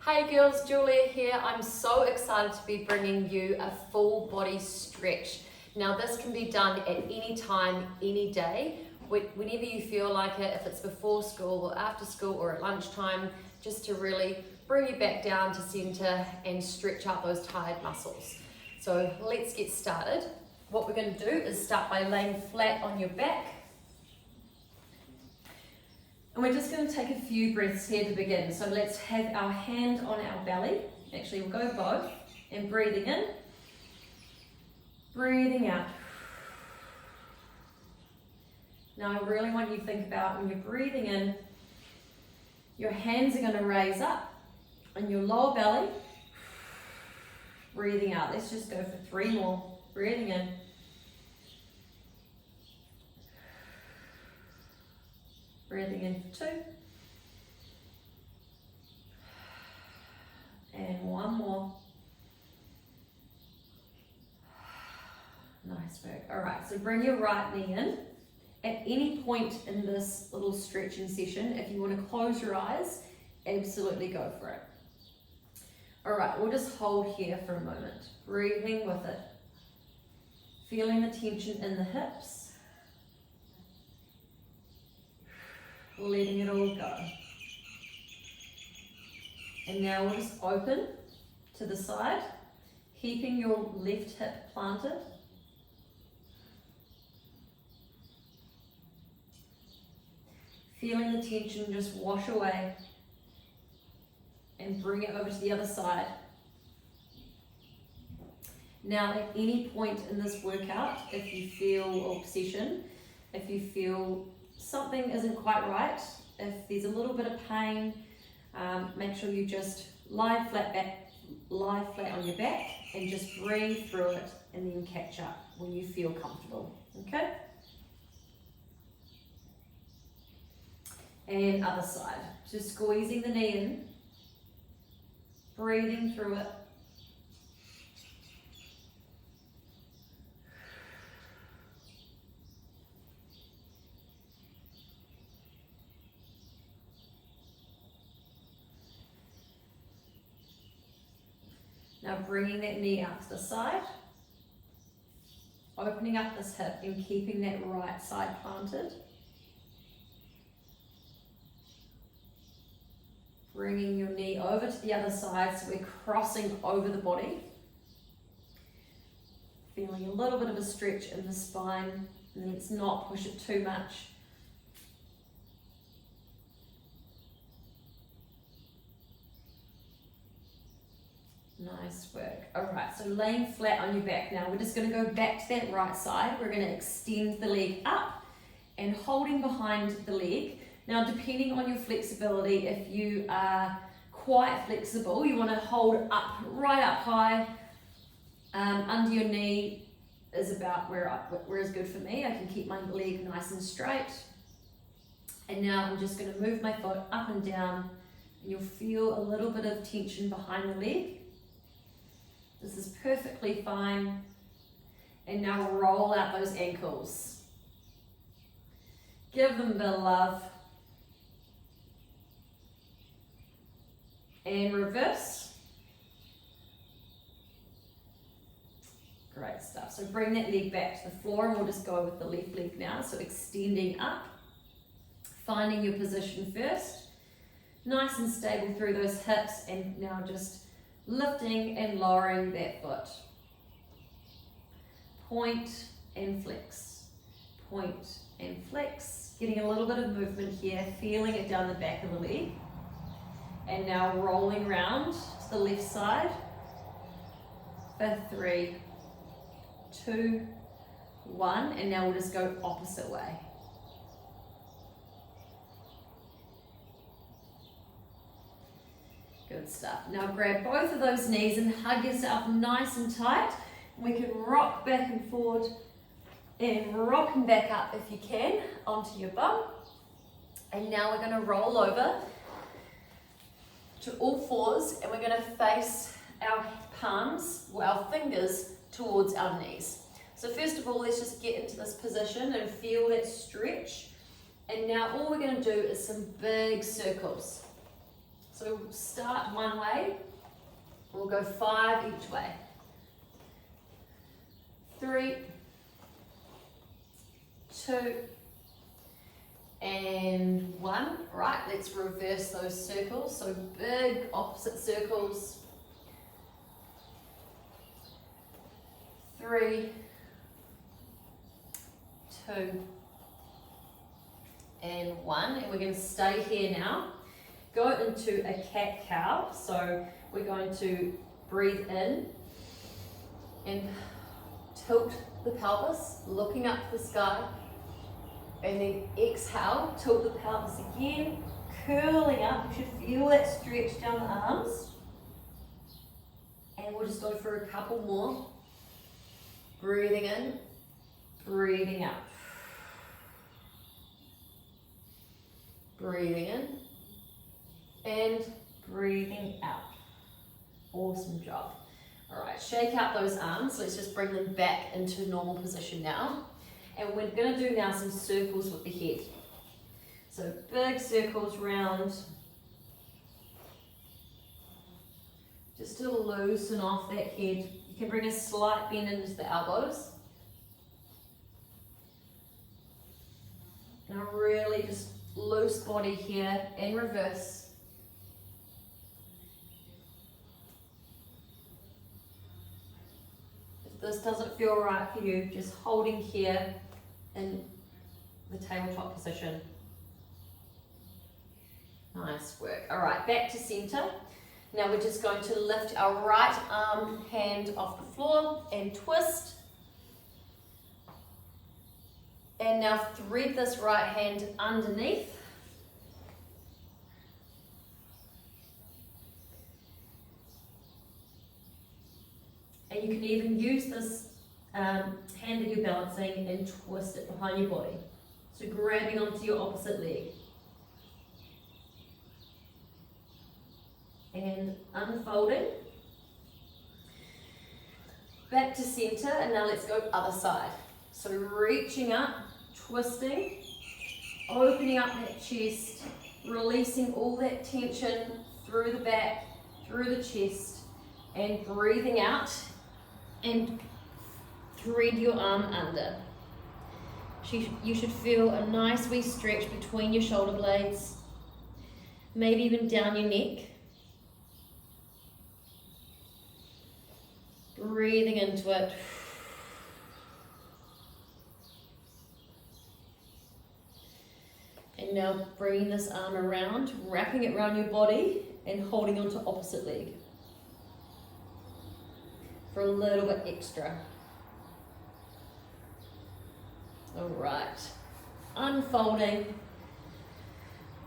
Hey girls, Julia here. I'm so excited to be bringing you a full body stretch. Now this can be done at any time, any day, whenever you feel like it, if it's before school or after school or at lunchtime, just to really bring you back down to center and stretch out those tired muscles. So let's get started. What we're going to do is start by laying flat on your back. And we're just going to take a few breaths here to begin. So let's have our hand on our belly. Actually, we'll go both. And breathing in, breathing out. Now I really want you to think about when you're breathing in, your hands are going to raise up in your lower belly. Breathing out. Let's just go for 3 more. Breathing in. Breathing in for 2. And 1 more. Nice work. All right, so bring your right knee in. At any point in this little stretching session, if you want to close your eyes, absolutely go for it. All right, we'll just hold here for a moment. Breathing with it. Feeling the tension in the hips. Letting it all go. And now we'll just open to the side, keeping your left hip planted. Feeling the tension just wash away and bring it over to the other side. Now at any point in this workout, if you feel obsession, if you feel something isn't quite right, if there's a little bit of pain, make sure you just lie flat on your back and just breathe through it and then catch up when you feel comfortable, okay? And other side, just squeezing the knee in, breathing through it. Now bringing that knee out to the side, opening up this hip and keeping that right side planted. Bringing your knee over to the other side so we're crossing over the body. Feeling a little bit of a stretch in the spine, and let's not push it too much. Nice work. All right, so laying flat on your back now. We're just going to go back to that right side. We're going to extend the leg up and holding behind the leg. Now, depending on your flexibility, if you are quite flexible, you want to hold up, right up high. Under your knee is about where is good for me. I can keep my leg nice and straight. And now I'm just going to move my foot up and down. And you'll feel a little bit of tension behind the leg. This is perfectly fine. And now roll out those ankles. Give them a bit of love. And reverse. Great stuff. So bring that leg back to the floor and we'll just go with the left leg now. So extending up, finding your position first. Nice and stable through those hips, and now just lifting and lowering that foot. Point and flex. Point and flex. Getting a little bit of movement here, feeling it down the back of the leg. And now rolling round to the left side. For 3, 2, 1. And now we'll just go opposite way. Good stuff. Now grab both of those knees and hug yourself nice and tight. We can rock back and forward and rocking back up if you can onto your bum. And now we're going to roll over to all fours and we're going to face our palms, our fingers towards our knees. So first of all, let's just get into this position and feel that stretch. And now all we're going to do is some big circles. So start one way, we'll go 5 each way. 3, 2, and 1. Right, let's reverse those circles. So big opposite circles. 3, 2, and 1. And we're going to stay here now. Go into a cat-cow. So we're going to breathe in and tilt the pelvis, looking up to the sky. And then exhale, tilt the pelvis again, curling up. You should feel that stretch down the arms. And we'll just go for a couple more. Breathing in, breathing out. Breathing in and breathing out. Awesome job. All right, shake out those arms. Let's just bring them back into normal position now. And we're going to do now some circles with the head. So big circles round. Just to loosen off that head. You can bring a slight bend into the elbows. Now really just loose body here and reverse. If this doesn't feel right for you, just holding here in the tabletop position. Nice work. All right, back to center. Now we're just going to lift our right arm, hand off the floor and twist. And now thread this right hand underneath. And you can even use this hand that you're balancing and twist it behind your body. So grabbing onto your opposite leg. And unfolding. Back to center, and now let's go other side. So reaching up, twisting, opening up that chest, releasing all that tension through the back, through the chest, and breathing out, and thread your arm under. You should feel a nice wee stretch between your shoulder blades, maybe even down your neck. Breathing into it. And now bringing this arm around, wrapping it around your body and holding onto opposite leg for a little bit extra. All right, unfolding.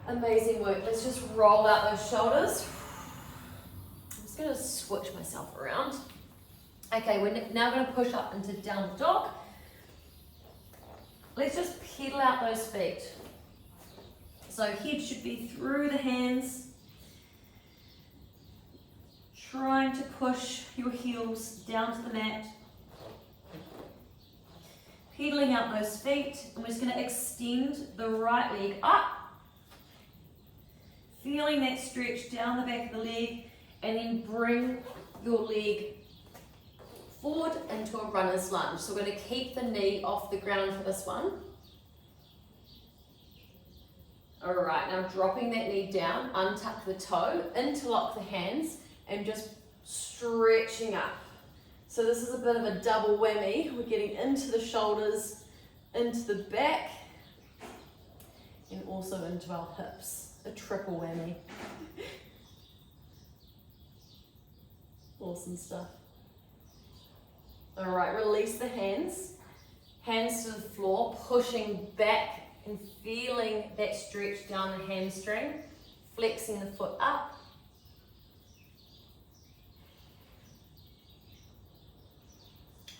Amazing work. Let's just roll out those shoulders. I'm just going to switch myself around. Okay, we're now going to push up into downward dog. Let's just pedal out those feet. So head should be through the hands. Trying to push your heels down to the mat. Pedaling out those feet. I'm just going to extend the right leg up. Feeling that stretch down the back of the leg, and then bring your leg forward into a runner's lunge. So we're going to keep the knee off the ground for this one. All right, now dropping that knee down, untuck the toe, interlock the hands, and just stretching up. So this is a bit of a double whammy. We're getting into the shoulders, into the back, and also into our hips. A triple whammy. Awesome stuff. All right, release the hands. Hands to the floor, pushing back and feeling that stretch down the hamstring. Flexing the foot up.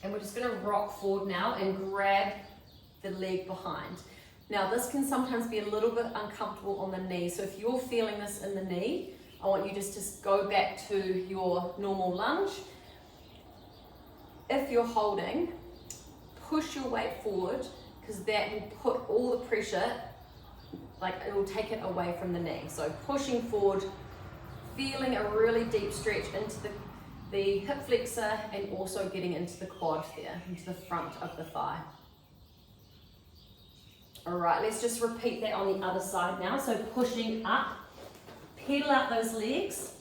And we're just going to rock forward now and grab the leg behind. Now this can sometimes be a little bit uncomfortable on the knee. So if you're feeling this in the knee, I want you just to go back to your normal lunge. If you're holding, push your weight forward, because that will put all the pressure, like it will take it away from the knee. So pushing forward feeling a really deep stretch into the hip flexor and also getting into the quad there, into the front of the thigh. All right, let's just repeat that on the other side now. So pushing up, pedal out those legs.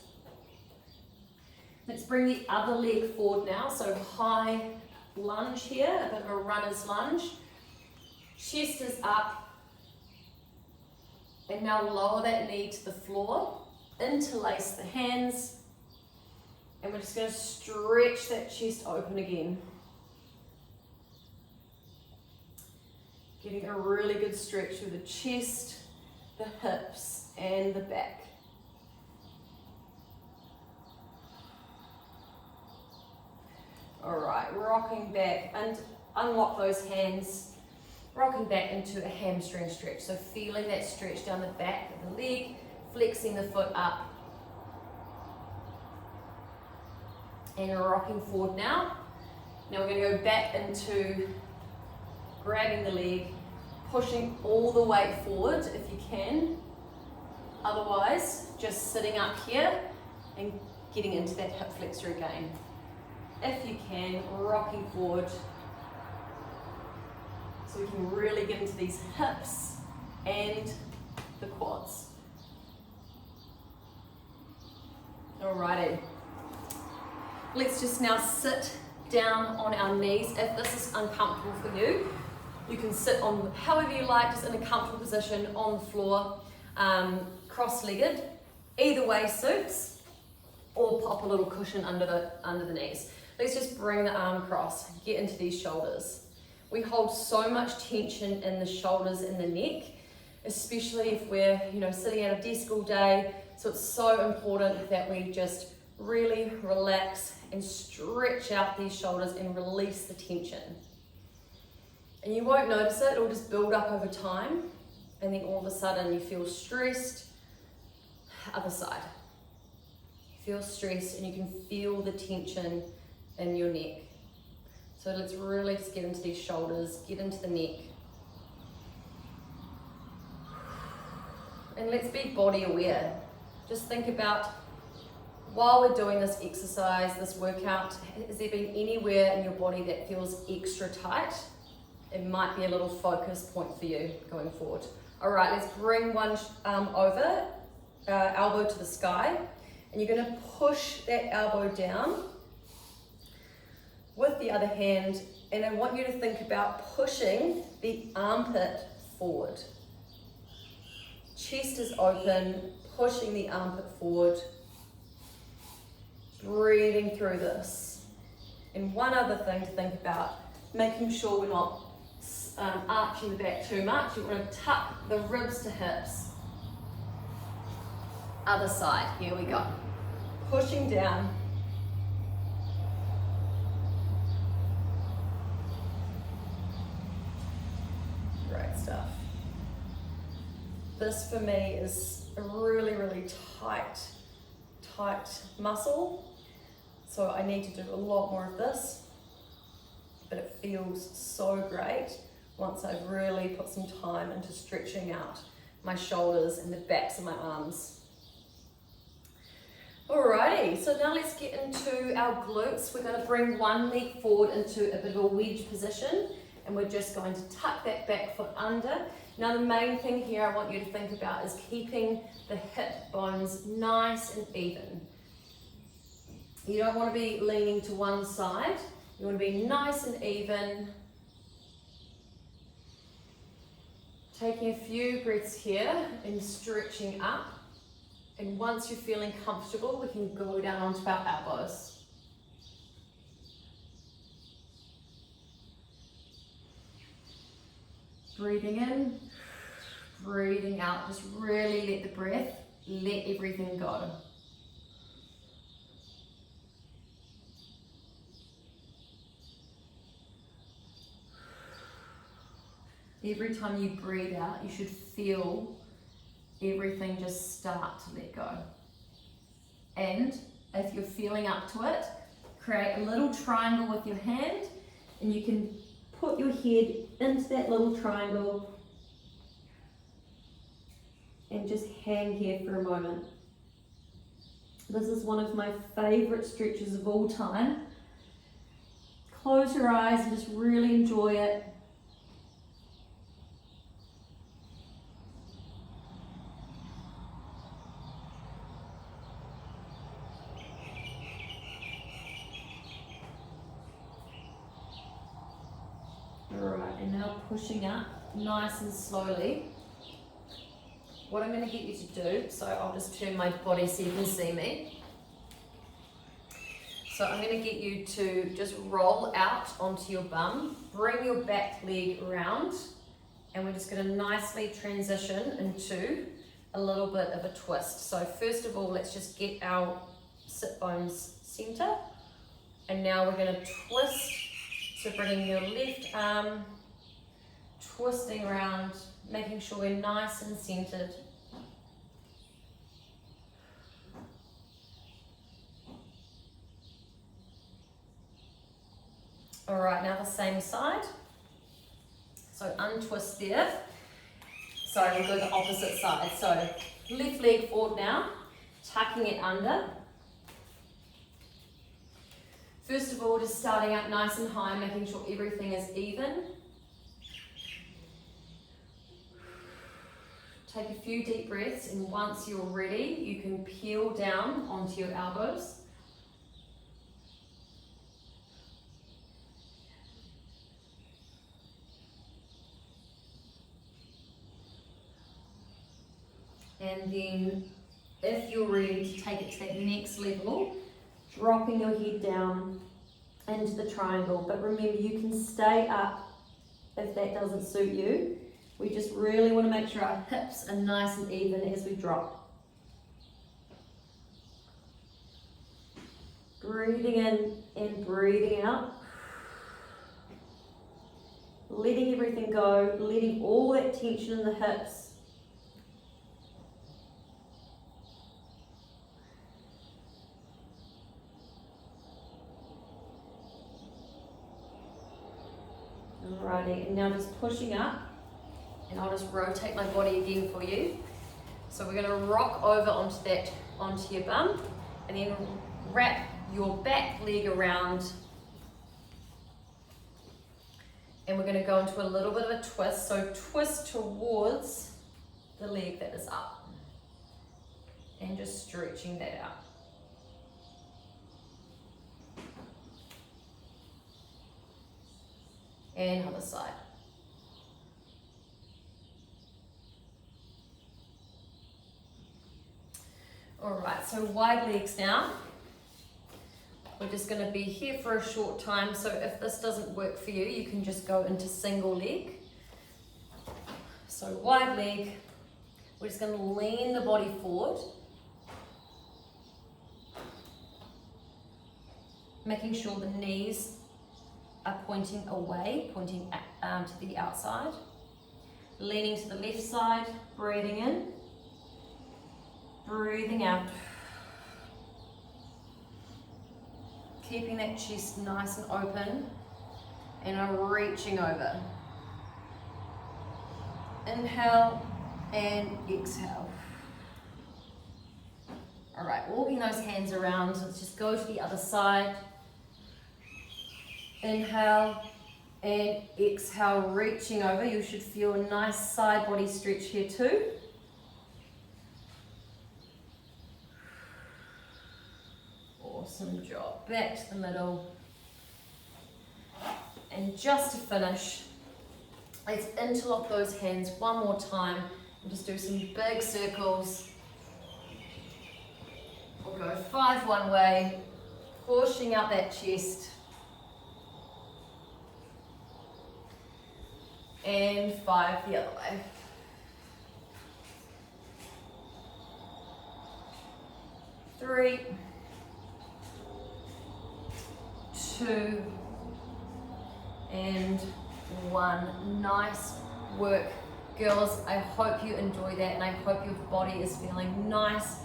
Let's bring the other leg forward now. So high lunge here, a bit of a runner's lunge. Chest is up. And now lower that knee to the floor. Interlace the hands. And we're just going to stretch that chest open again. Getting a really good stretch through the chest, the hips, and the back. All right, rocking back and unlock those hands. Rocking back into a hamstring stretch. So feeling that stretch down the back of the leg, flexing the foot up. And rocking forward now. Now we're going to go back into grabbing the leg, pushing all the weight forward if you can. Otherwise, just sitting up here and getting into that hip flexor again. If you can, rocking forward. So we can really get into these hips and the quads. Alrighty. Let's just now sit down on our knees. If this is uncomfortable for you, you can sit on however you like, just in a comfortable position on the floor, cross-legged. Either way suits, or pop a little cushion under the knees. Let's just bring the arm across, get into these shoulders. We hold so much tension in the shoulders and the neck, especially if we're sitting at a desk all day. So it's so important that we just really relax and stretch out these shoulders and release the tension. And you won't notice it, it'll just build up over time, and then all of a sudden you feel stressed. Other side. You feel stressed and you can feel the tension in your neck. So let's really just get into these shoulders, get into the neck. And let's be body aware. Just think about, while we're doing this exercise, this workout, has there been anywhere in your body that feels extra tight? It might be a little focus point for you going forward. All right, let's bring one arm over, elbow to the sky, and you're going to push that elbow down with the other hand, and I want you to think about pushing the armpit forward. Chest is open, pushing the armpit forward, breathing through this. And one other thing to think about, making sure we're not arching the back too much. You want to tuck the ribs to hips. Other side, here we go. Pushing down. Great stuff. This for me is a really, really tight muscle. So I need to do a lot more of this, but it feels so great once I've really put some time into stretching out my shoulders and the backs of my arms. Alrighty, so now let's get into our glutes. We're going to bring one leg forward into a bit of a wedge position, and we're just going to tuck that back foot under. Now the main thing here I want you to think about is keeping the hip bones nice and even. You don't want to be leaning to one side. You want to be nice and even. Taking a few breaths here and stretching up. And once you're feeling comfortable, we can go down onto our elbows. Breathing in, breathing out. Just really let the breath, let everything go. Every time you breathe out, you should feel everything just start to let go. And if you're feeling up to it, create a little triangle with your hand, and you can put your head into that little triangle and just hang here for a moment. This is one of my favorite stretches of all time. Close your eyes and just really enjoy it. Alright, and now pushing up nice and slowly. What I'm going to get you to do, so I'll just turn my body so you can see me. So I'm going to get you to just roll out onto your bum, bring your back leg around, and we're just going to nicely transition into a little bit of a twist. So first of all, let's just get our sit bones center, and now we're going to twist. So bringing your left arm, twisting around, making sure we're nice and centered. All right, now the same side. So untwist there. Sorry, we'll go the opposite side. So left leg forward now, tucking it under. First of all, just starting up nice and high, making sure everything is even. Take a few deep breaths, and once you're ready, you can peel down onto your elbows. And then, if you're ready to take it to that next level, dropping your head down into the triangle. But remember, you can stay up if that doesn't suit you. We just really want to make sure our hips are nice and even as we drop. Breathing in and breathing out. Letting everything go, letting all that tension in the hips. Alrighty, and now just pushing up, and I'll just rotate my body again for you. So we're going to rock over onto your bum, and then wrap your back leg around, and we're going to go into a little bit of a twist. So twist towards the leg that is up, and just stretching that out. And other side. All right, so wide legs now. We're just going to be here for a short time, so if this doesn't work for you, you can just go into single leg. So wide leg, we're just going to lean the body forward, making sure the knees are pointing away, pointing to the outside. Leaning to the left side, breathing in, breathing out. Keeping that chest nice and open, and I'm reaching over. Inhale and exhale. All right, walking those hands around, let's just go to the other side. Inhale and exhale, reaching over. You should feel a nice side body stretch here too. Awesome job. Back to the middle. And just to finish, let's interlock those hands one more time and just do some big circles. We'll go 5 one way, pushing out that chest. And 5 the other way. Three, 2, and 1. Nice work, girls. I hope you enjoy that, and I hope your body is feeling nice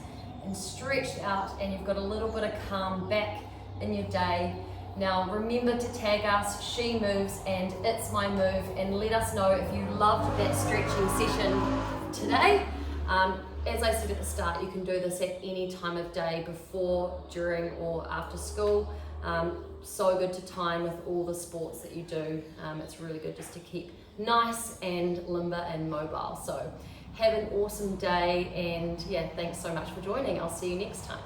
and stretched out, and you've got a little bit of calm back in your day. Now remember to tag us, She Moves and It's My Move, and let us know if you loved that stretching session today. as I said at the start, you can do this at any time of day, before, during, or after school. So good to time with all the sports that you do. It's really good just to keep nice and limber and mobile. So have an awesome day, and yeah, thanks so much for joining. I'll see you next time.